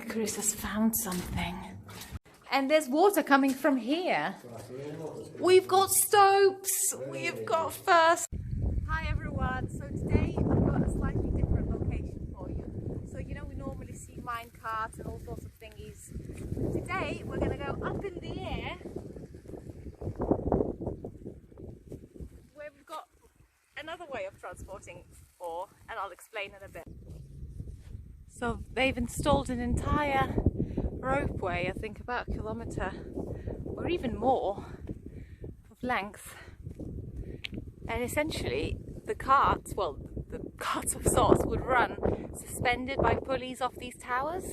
Chris has found something. And there's water coming from here. We've got stopes, we've got first. Hi everyone, so today I've got a slightly different location for you. So you know we normally see mine carts and all sorts of thingies. Today we're going to go up in the air where we've got another way of transporting ore, and I'll explain in a bit. So they've installed an entire ropeway, I think about a kilometre or even more of length, and essentially the carts, well, the carts of sorts would run suspended by pulleys off these towers.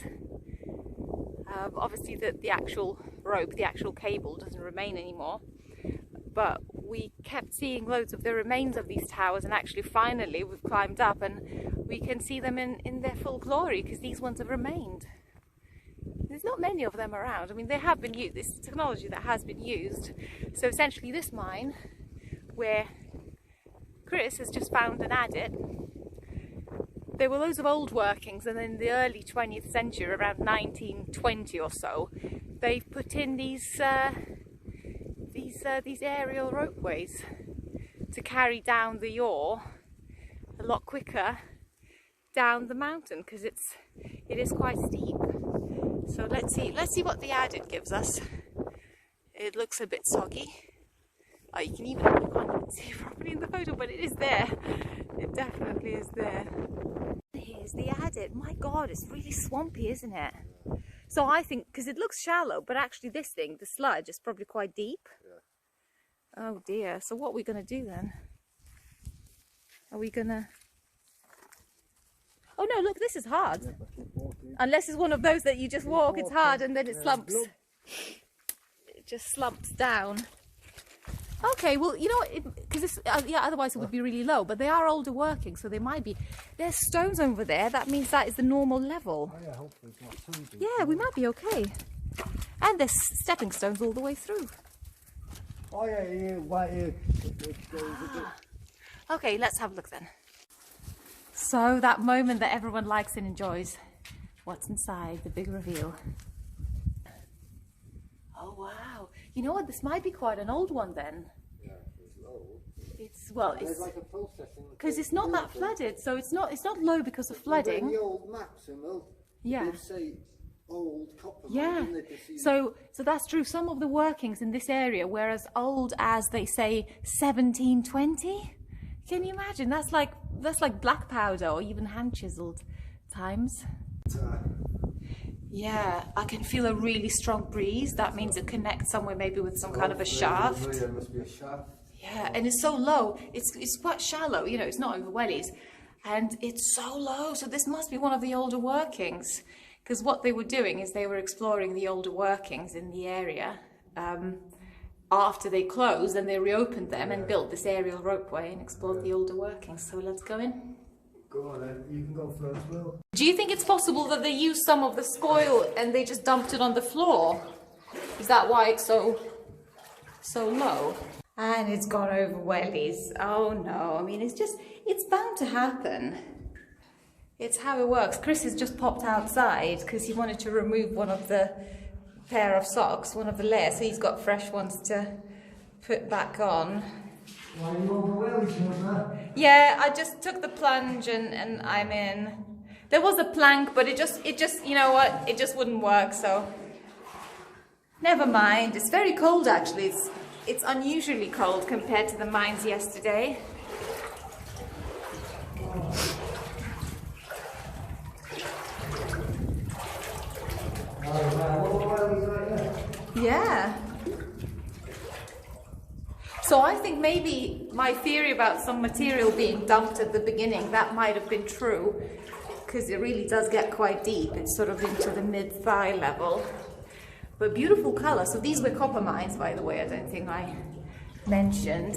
Obviously the actual rope, the actual cable doesn't remain anymore, but we kept seeing loads of the remains of these towers, and actually finally we've climbed up and we can see them in their full glory, because these ones have remained. There's not many of them around. I mean, they have been used, this is technology that has been used. So essentially this mine, where Chris has just found an adit, there were loads of old workings, and in the early 20th century, around 1920 or so, they've put in these aerial ropeways to carry down the ore a lot quicker down the mountain, because it is quite steep. So let's see what the adit gives us. It looks a bit soggy. Oh, you can't even see it properly in the photo, but it is there. It definitely is there. Here's the adit. My God, it's really swampy, isn't it? So I think, because it looks shallow, but actually this thing, the sludge, is probably quite deep. Yeah. Oh dear. So what are we going to do then? Are we going to... Oh no, look, this is hard. Unless it's one of those that you just walk, it's hard and then it slumps. It just slumps down. Okay, well, you know what, because yeah, otherwise it would be really low, but they are older working, so they might be. There's stones over there, that means that is the normal level. Oh, yeah, hopefully it's not too deep. Yeah, we might be okay. And there's stepping stones all the way through. Oh yeah, right here. Okay, let's have a look then. So that moment that everyone likes and enjoys. What's inside, the big reveal. Oh wow. You know what, this might be quite an old one then. Yeah, it's low. It's, well, it's like a processing, because it's not that flooded, so it's not low because of flooding. The old maps, yeah. They say old copper. Yeah. So that's true. Some of the workings in this area were as old as, they say, 1720. Can you imagine? That's like black powder or even hand chiseled times. Yeah, I can feel a really strong breeze. That means it connects somewhere, maybe with some kind of a shaft. There must be a shaft. Yeah, and it's so low. It's quite shallow, you know, it's not over wellies. And it's so low, so this must be one of the older workings. Because what they were doing is they were exploring the older workings in the area. After they closed, and they reopened them and built this aerial ropeway and explored the older workings. So let's go in. Go on then, you can go first, Will. Do you think it's possible that they used some of the spoil and they just dumped it on the floor? Is that why it's so low? And it's gone over wellies. Oh no, I mean, it's bound to happen. It's how it works. Chris has just popped outside because he wanted to remove one of the pair of socks, one of the layers, so he's got fresh ones to put back on. Why are you overwhelmed? Yeah, I just took the plunge and I'm in. There was a plank, but it just, you know what, it just wouldn't work, so never mind. It's very cold actually. It's unusually cold compared to the mines yesterday. Yeah. So I think maybe my theory about some material being dumped at the beginning, that might have been true, because it really does get quite deep. It's sort of into the mid-thigh level. But beautiful colour. So these were copper mines, by the way. I don't think I mentioned.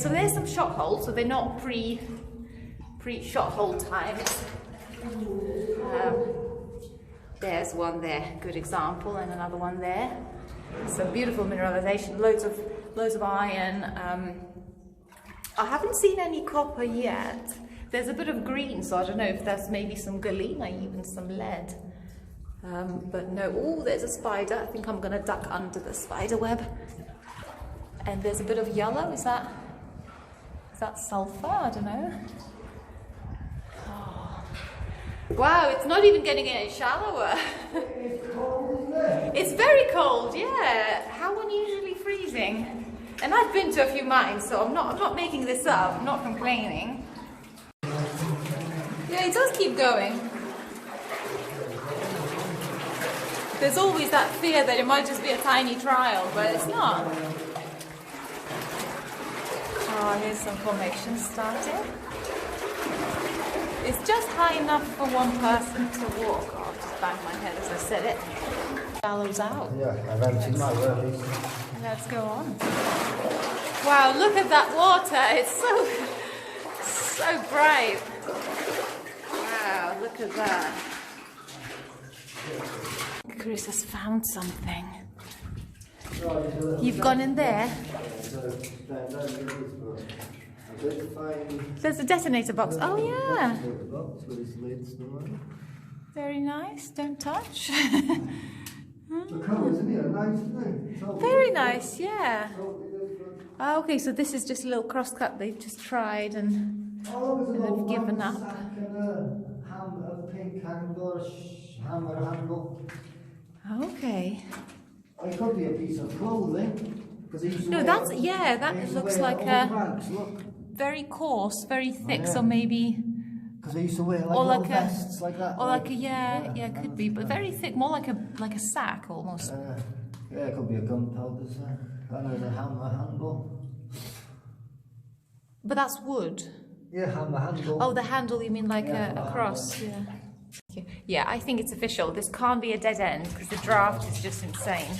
So there's some shot holes. So they're not pre-shot hole times. There's one there, good example, and another one there. So beautiful mineralization, loads of iron. I haven't seen any copper yet, There's a bit of green, so I don't know if that's maybe some galena, even some lead. But no, oh, there's a spider. I think I'm gonna duck under the spider web. And there's a bit of yellow. Is that sulfur? I don't know. Oh. Wow, it's not even getting any shallower. It's cold, isn't it? It's very cold, yeah. How unusually freezing. And I've been to a few mines, so I'm not making this up. I'm not complaining. Yeah, it does keep going. There's always that fear that it might just be a tiny trial, but it's not. Oh, here's some formation starting. It's just high enough for one person to walk. Oh, I'll just bang my head as I said it. Shallows out. Yeah, I've emptied my worries. Let's go on. Wow, look at that water. It's so bright. Wow, look at that. Chris has found something. You've gone in there? There's a detonator box. Oh yeah. Very nice. Don't touch. Very nice, yeah. Oh, okay, so this is just a little crosscut they've just tried and they've given up. Okay. It could be a piece of clothing. No, that's, yeah, that looks like a very coarse, very thick, so maybe... Because I used to wear like vests like that. Or like a, yeah, could be, but very thick, more like a sack almost. Yeah, it could be a gunpowder sack. I know the hammer handle. But that's wood. Yeah, hammer handle. Oh, the handle, you mean like a cross? Yeah. Yeah, I think it's official. This can't be a dead end because the draft is just insane.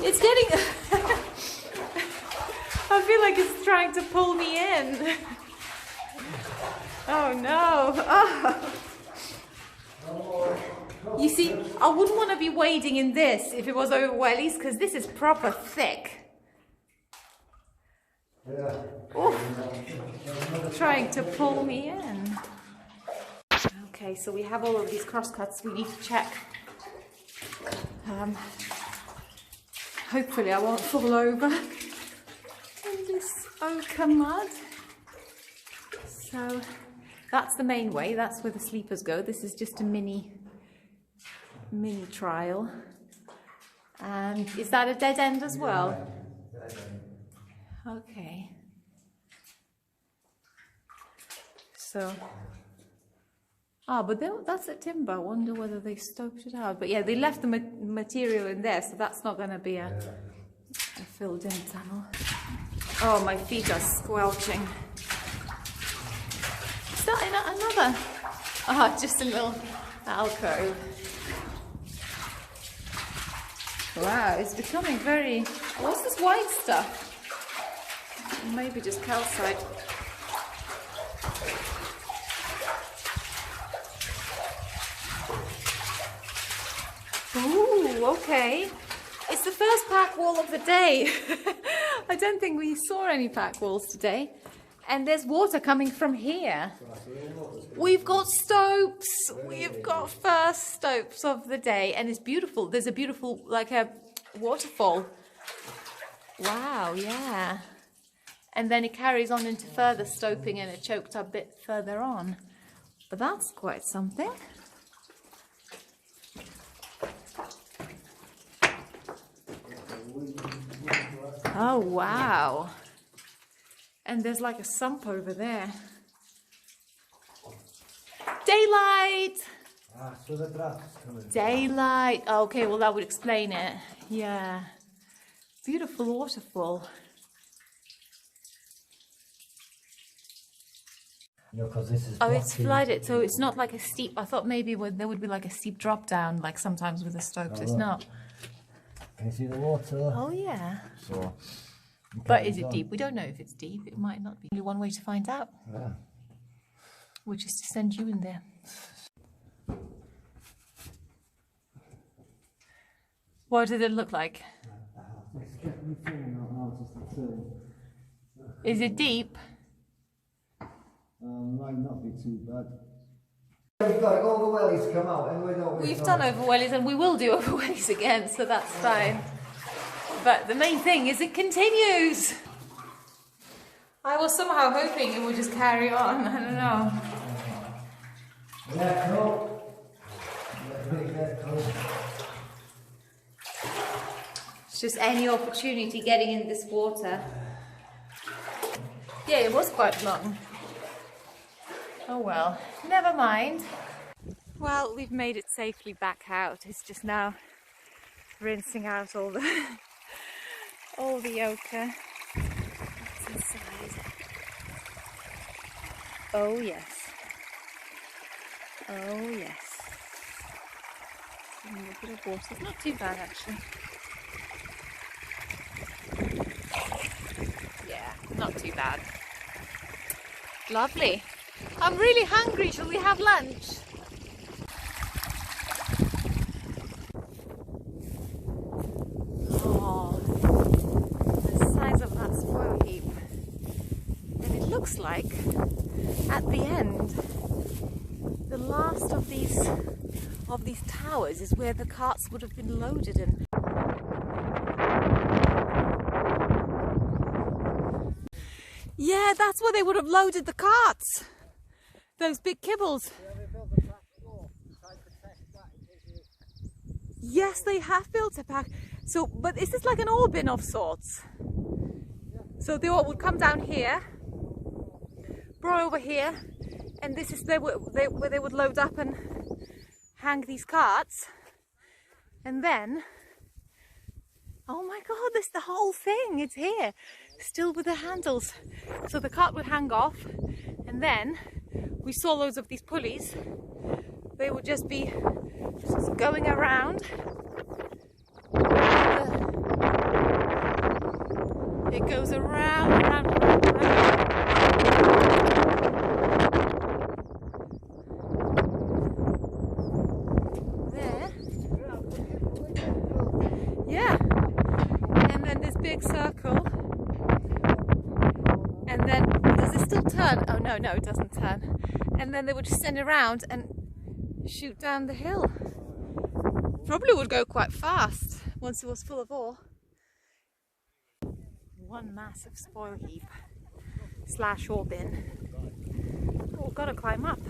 It's getting... I feel like it's trying to pull me in. Oh no. Oh. You see, I wouldn't want to be wading in this if it was over wellies because this is proper thick. Trying to pull me in. Okay, so we have all of these crosscuts we need to check. Hopefully I won't fall over in this ochre mud. So that's the main way, that's where the sleepers go. This is just a mini trial. And is that a dead end as well? Okay. So, but that's a timber. I wonder whether they stoped it out. But yeah, they left the material in there, so that's not going to be a filled-in tunnel. Oh, my feet are squelching. Is that another? Ah, just a little alcove. Wow, it's becoming very... What's this white stuff? Maybe just calcite. Ooh, okay. It's the first pack wall of the day. I don't think we saw any pack walls today. And there's water coming from here. We've got stopes. We've got first stopes of the day. And it's beautiful. There's a beautiful, like a waterfall. Wow, yeah. And then it carries on into further stoping and a choked up bit further on. But that's quite something. Oh, wow. And there's like a sump over there. Daylight! So the draft's coming. Daylight. Oh, okay, well that would explain it. Yeah. Beautiful waterfall. No, 'cause this is it's flooded, so it's not like a steep... I thought maybe there would be like a steep drop down, like sometimes with the stopes. It's not. Can you see the water? Oh, yeah. So, but is it deep? We don't know if it's deep. It might not be. Only one way to find out. Yeah. Which is to send you in there. What did it look like? Is it deep? Might not be too bad. We've got all the wellies come out anyway, don't we? We've done over wellies and we will do over wellies again, so that's fine. But the main thing is it continues. I was somehow hoping it would just carry on. I don't know. Yeah, cool. It's just any opportunity getting in this water. Yeah, it was quite long. Oh well, never mind. Well, we've made it safely back out. It's just now rinsing out all the ochre. What's inside? Oh yes. Oh yes. A little bit of water. It's not too bad actually. Yeah, not too bad. Lovely. I'm really hungry. Shall we have lunch? Oh, the size of that spoil heap. And it looks like at the end, the last of these towers is where the carts would have been loaded in. Yeah, that's where they would have loaded the carts. Those big kibbles. Yes, they have built a pack. So, but is this like an ore bin of sorts? So the ore would come down here, brought over here, and this is where they would load up and hang these carts. And then, oh my God, this the whole thing. It's here, still with the handles. So the cart would hang off, and then we saw loads of these pulleys. They would just be going around. It goes around, around, around, around. There. Yeah. And then this big circle. And then, does it still turn? Oh no, no, it doesn't turn. And then they would just send it around and shoot down the hill. Probably would go quite fast once it was full of ore. One massive spoil heap / ore bin. Oh, gotta climb up.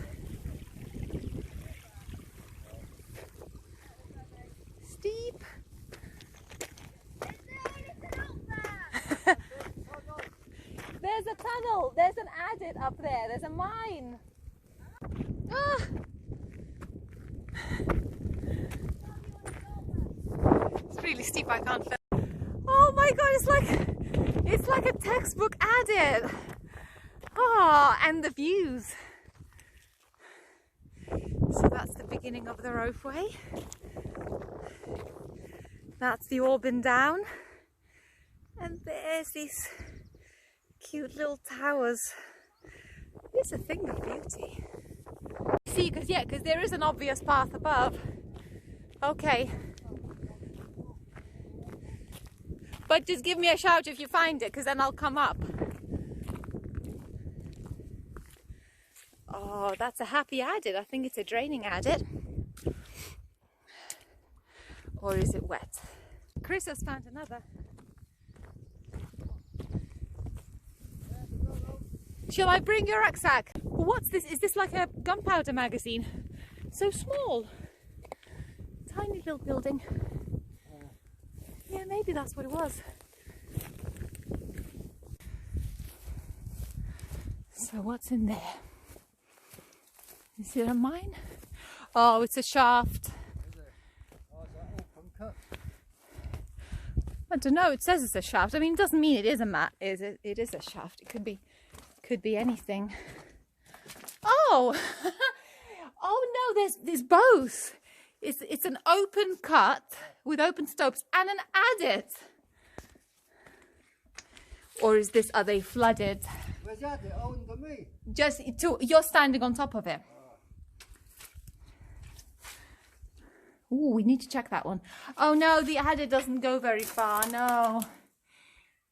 Steep. There's a tunnel. There's an adit up there. There's a mine. Ah. It's really steep. I can't film. Oh my God! It's like a textbook adit. Oh, and the views. So that's the beginning of the Ropeway. That's the ore bin down, and there's these cute little towers. It's a thing of beauty. See, because there is an obvious path above. Okay. But just give me a shout if you find it, because then I'll come up. Oh, that's a happy adit. I think it's a draining adit. Or is it wet? Chris has found another. Shall I bring your rucksack? What's this? Is this like a gunpowder magazine? So small. Tiny little building. Yeah, maybe that's what it was. So what's in there? Is it a mine? Oh, it's a shaft. I don't know, it says it's a shaft. I mean, it doesn't mean it is a mat. It is a shaft. It could be anything. Oh! Oh no, there's both. It's an open cut with open stopes and an adit. Or is this, are they flooded? Where's the adit? Oh, under me. You're standing on top of it. Oh, we need to check that one. Oh no, the adit doesn't go very far, no.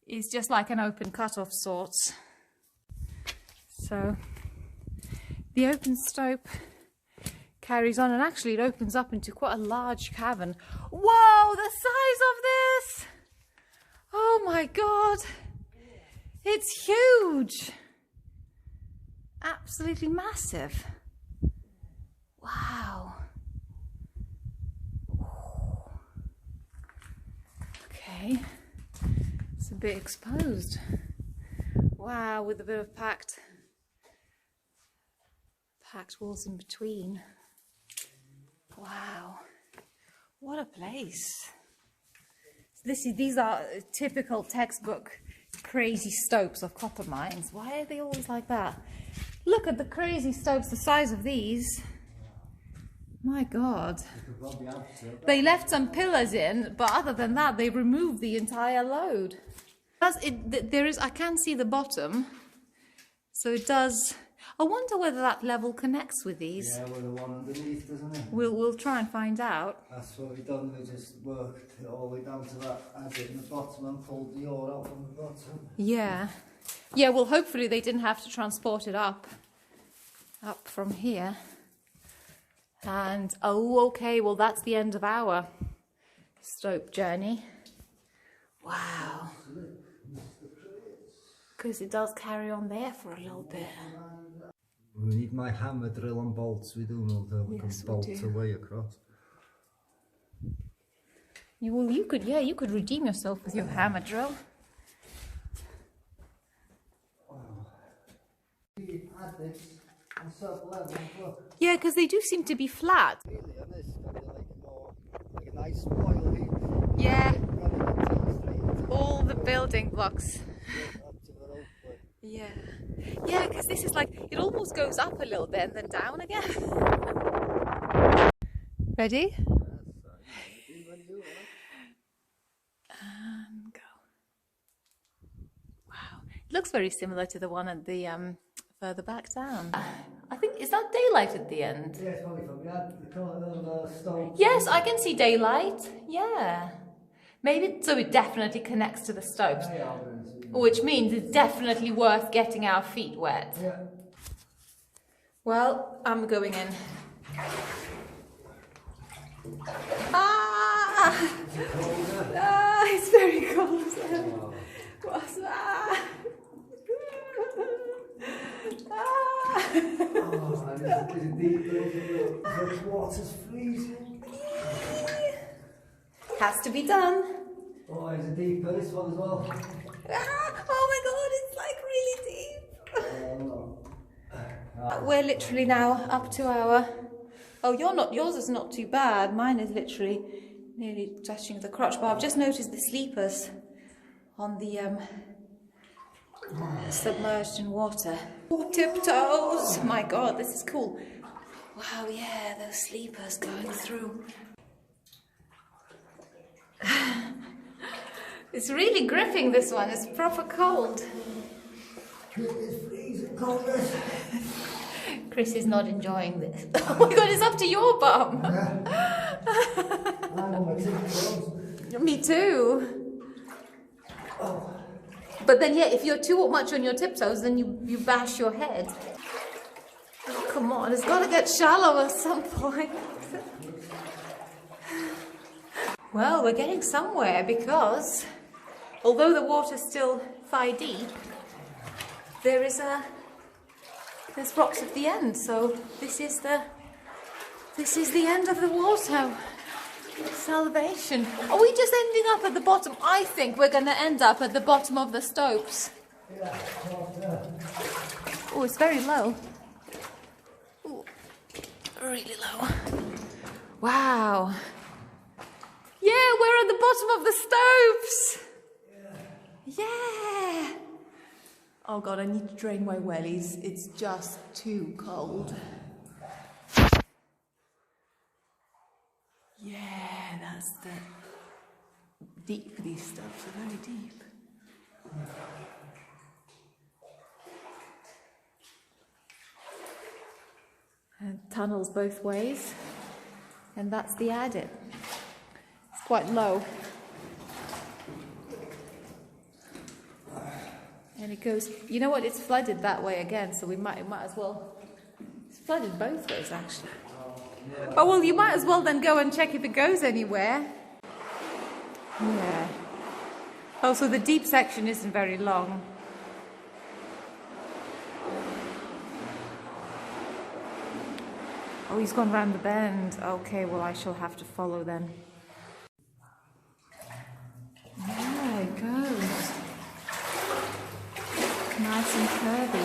is just like an open cut of sorts. So the open stope carries on, and actually it opens up into quite a large cavern. Whoa, the size of this! Oh my god! It's huge! Absolutely massive. Wow. Okay. It's a bit exposed. Wow, with a bit of packed walls in between. Wow. What a place. These are typical textbook crazy stopes of copper mines. Why are they always like that? Look at the crazy stopes, the size of these. My God. They left some pillars in, but other than that, they removed the entire load. I can see the bottom, so it does. I wonder whether that level connects with these. Yeah, well, the one underneath, doesn't it? We'll try and find out. That's what we done. We just worked it all the way down to that adit in the bottom and pulled the ore out from the bottom. Yeah. Yeah, well, hopefully they didn't have to transport it up from here. And, oh, okay, well, that's the end of our stope journey. Wow. Because it does carry on there for a little bit. We need my hammer drill and bolts. We do know that we can bolt away across. You could redeem yourself with your hammer drill. Yeah, because they do seem to be flat. Yeah. All the building blocks. Yeah. Yeah, because this is like, it almost goes up a little bit and then down again. Ready? And go. Wow. It looks very similar to the one at the further back down. I think, is that daylight at the end? Yeah, it's probably from the stone. Yes, I can see daylight. Yeah. Maybe, so it definitely connects to the stopes. Which means it's definitely worth getting our feet wet. Yeah. Well, I'm going in. Ah! Ah, it's very cold. What's that? Ah! Oh, is it deep? The water's freezing. Has to be done. Oh, is it deeper this one as well? Ah, oh my god, it's like really deep. We're literally now up to our. Oh, yours is not too bad. Mine is literally nearly touching the crotch. But I've just noticed the sleepers on the submerged in water. Tiptoes. My god, this is cool. Wow, yeah, those sleepers going through. It's really gripping, this one. It's proper cold. It's freezing cold. Chris is not enjoying this. Oh my god, it's up to your bum. Yeah. I'm on my tiptoes. Me too. Oh. But then, yeah, if you're too much on your tiptoes, then you bash your head. Oh, come on, it's got to get shallow at some point. Well, we're getting somewhere because, although the water's still thigh deep, there's rocks at the end. So this is the end of the water. Salvation. Are we just ending up at the bottom? I think we're going to end up at the bottom of the stopes. Yeah. Oh, it's very low. Ooh, really low. Wow. Yeah, we're at the bottom of the stopes. Yeah. Oh god, I need to drain my wellies. It's just too cold. Yeah, that's the deep. These stopes are very deep. And tunnels both ways. And that's the adit. It's quite low. And it goes, you know what, it's flooded that way again, so we might as well, it's flooded both ways actually. Oh well, you might as well then go and check if it goes anywhere. Yeah. Oh, so the deep section isn't very long. Oh, he's gone round the bend. Okay, well I shall have to follow then. There it goes. Nice and curvy.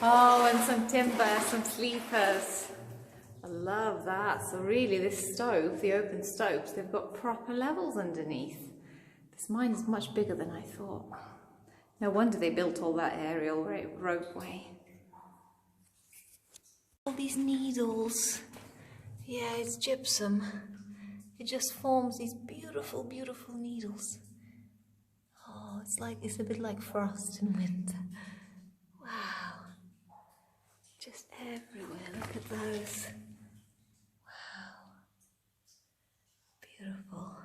Oh, and some timber, some sleepers. I love that. So really this stope, the open stopes, they've got proper levels underneath. This mine is much bigger than I thought. No wonder they built all that aerial ropeway. All these needles. Yeah, it's gypsum. It just forms these beautiful, beautiful needles. Oh, it's a bit like frost in winter. Wow. Just everywhere, look at those. Wow. Beautiful.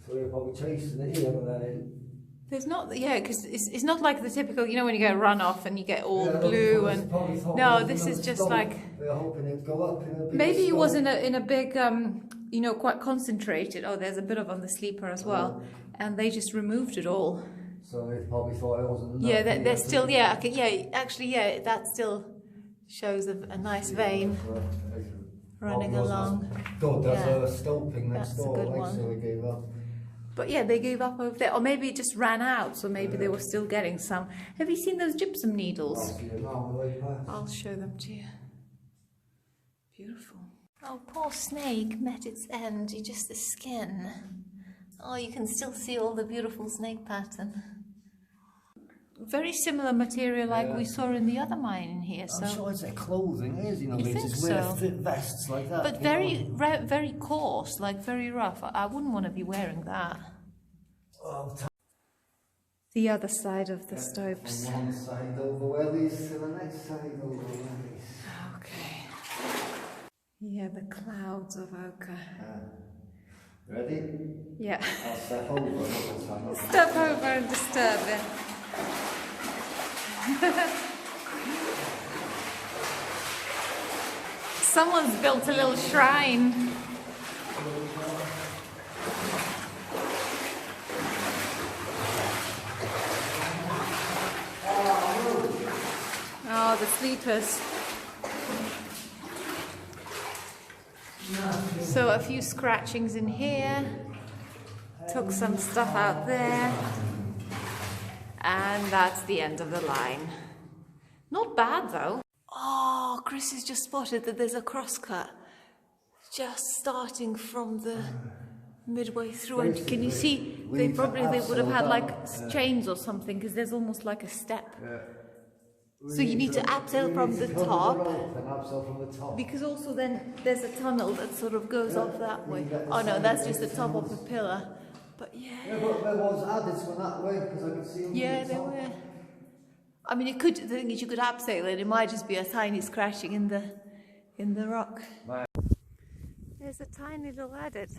So you're probably chasing it here and then There's not, yeah, because it's not like the typical, you know, when you get a runoff and you get all blue and no, this is just like. They're hoping it'd go up in a big maybe it was storm. in a big, you know, quite concentrated. Oh, there's a bit of on the sleeper as well, and they just removed it all. So they probably thought it wasn't enough. Yeah, they're still, yeah, okay, yeah, actually, yeah, that still shows a nice vein running along. Good, there's Yeah. a stoping next That's a door, good like, one. so they gave up. But yeah, they gave up over there, or maybe it just ran out, so maybe they were still getting some. Have you seen those gypsum needles? I'll see it now on the way past. I'll show them to you. Beautiful. Oh, poor snake met its end, just the skin. Oh, you can still see all the beautiful snake pattern. Very similar material like we saw in the other mine in here. So. I'm sure it's their clothing, it is, you know, You they think just wear so? thick vests like that. But very coarse, like very rough. I wouldn't want to be wearing that. Oh, The other side of the stopes. from one side over wellies to the next side over wellies. Okay. Yeah, the clouds of ochre. Ready? Yeah. I'll step over a couple times. Step over and disturb it. Someone's built a little shrine. Oh, the sleepers. So a few scratchings in here. Took some stuff out there. And that's the end of the line. Not bad though. Oh, Chris has just spotted that there's a crosscut just starting from the midway through. And can you see they would have had like chains or something, because there's almost like a step. So you need to abseil from the top, because also then there's a tunnel that sort of goes off that way. Oh no, that's just the top of the pillar. But yeah. Yeah, but there was adits went that way, because I could see them. Yeah, they were. I mean, the thing is, you could abseil it. It might just be a tiny scratching in the rock. There's a tiny little adit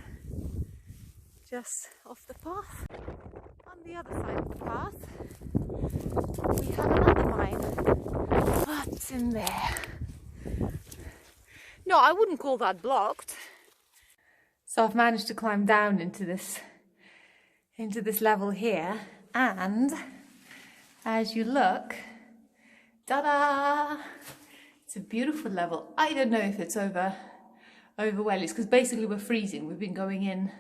just off the path. On the other side of the path, we have another mine. What's in there? No, I wouldn't call that blocked. So I've managed to climb down into this level here, and as you look, ta-da! It's a beautiful level. I don't know if it's over wellies, because basically we're freezing. We've been going in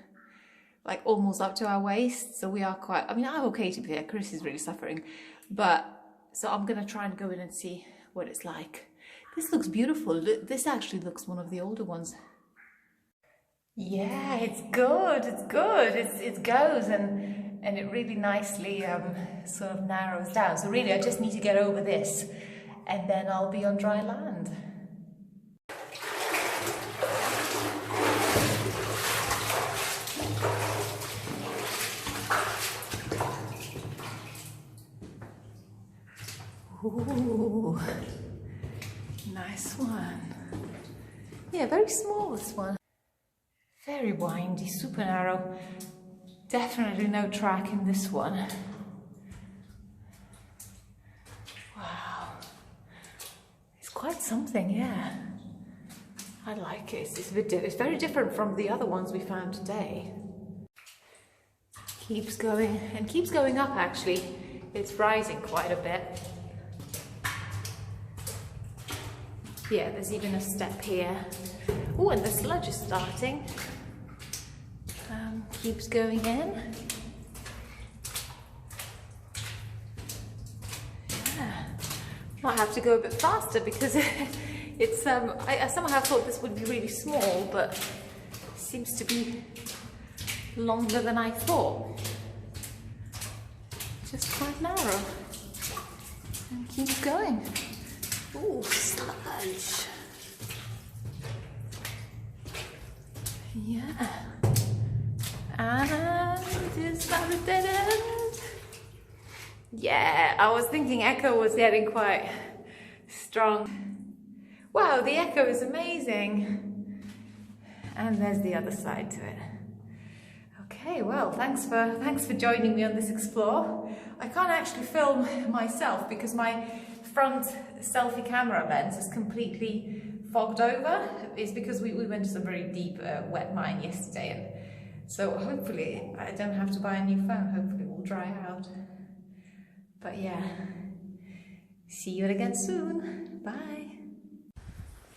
like almost up to our waist, so we are quite, I mean, I'm okay to be here. Chris is really suffering, but so I'm gonna try and go in and see what it's like. This looks beautiful. This actually looks one of the older ones. Yeah, it's good. It's good. It goes and it really nicely sort of narrows down. So really, I just need to get over this, and then I'll be on dry land. Ooh. Yeah, very small, this one. Very windy, super narrow. Definitely no track in this one. Wow. It's quite something, yeah. I like it. It's very different from the other ones we found today. Keeps going, and keeps going up actually. It's rising quite a bit. Yeah, there's even a step here. Oh, and the sludge is starting. Keeps going in. Yeah. Might have to go a bit faster because it's I somehow thought this would be really small, but it seems to be longer than I thought. Just quite narrow. And keeps going. Ooh, sludge. Yeah. And it's not a dead end. Yeah, I was thinking echo was getting quite strong. Wow, the echo is amazing. And there's the other side to it. Okay, well, thanks for joining me on this explore. I can't actually film myself because my front selfie camera lens is completely fogged over. It's because we went to some very deep wet mine yesterday, and so hopefully I don't have to buy a new phone. Hopefully it will dry out. But yeah, see you again soon. Bye.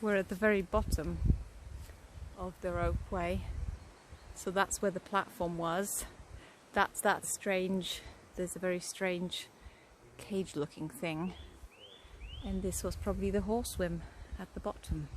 We're at the very bottom of the Ropeway. So that's where the platform was. That's that strange, there's a very strange cage looking thing. And this was probably the horse swim at the bottom.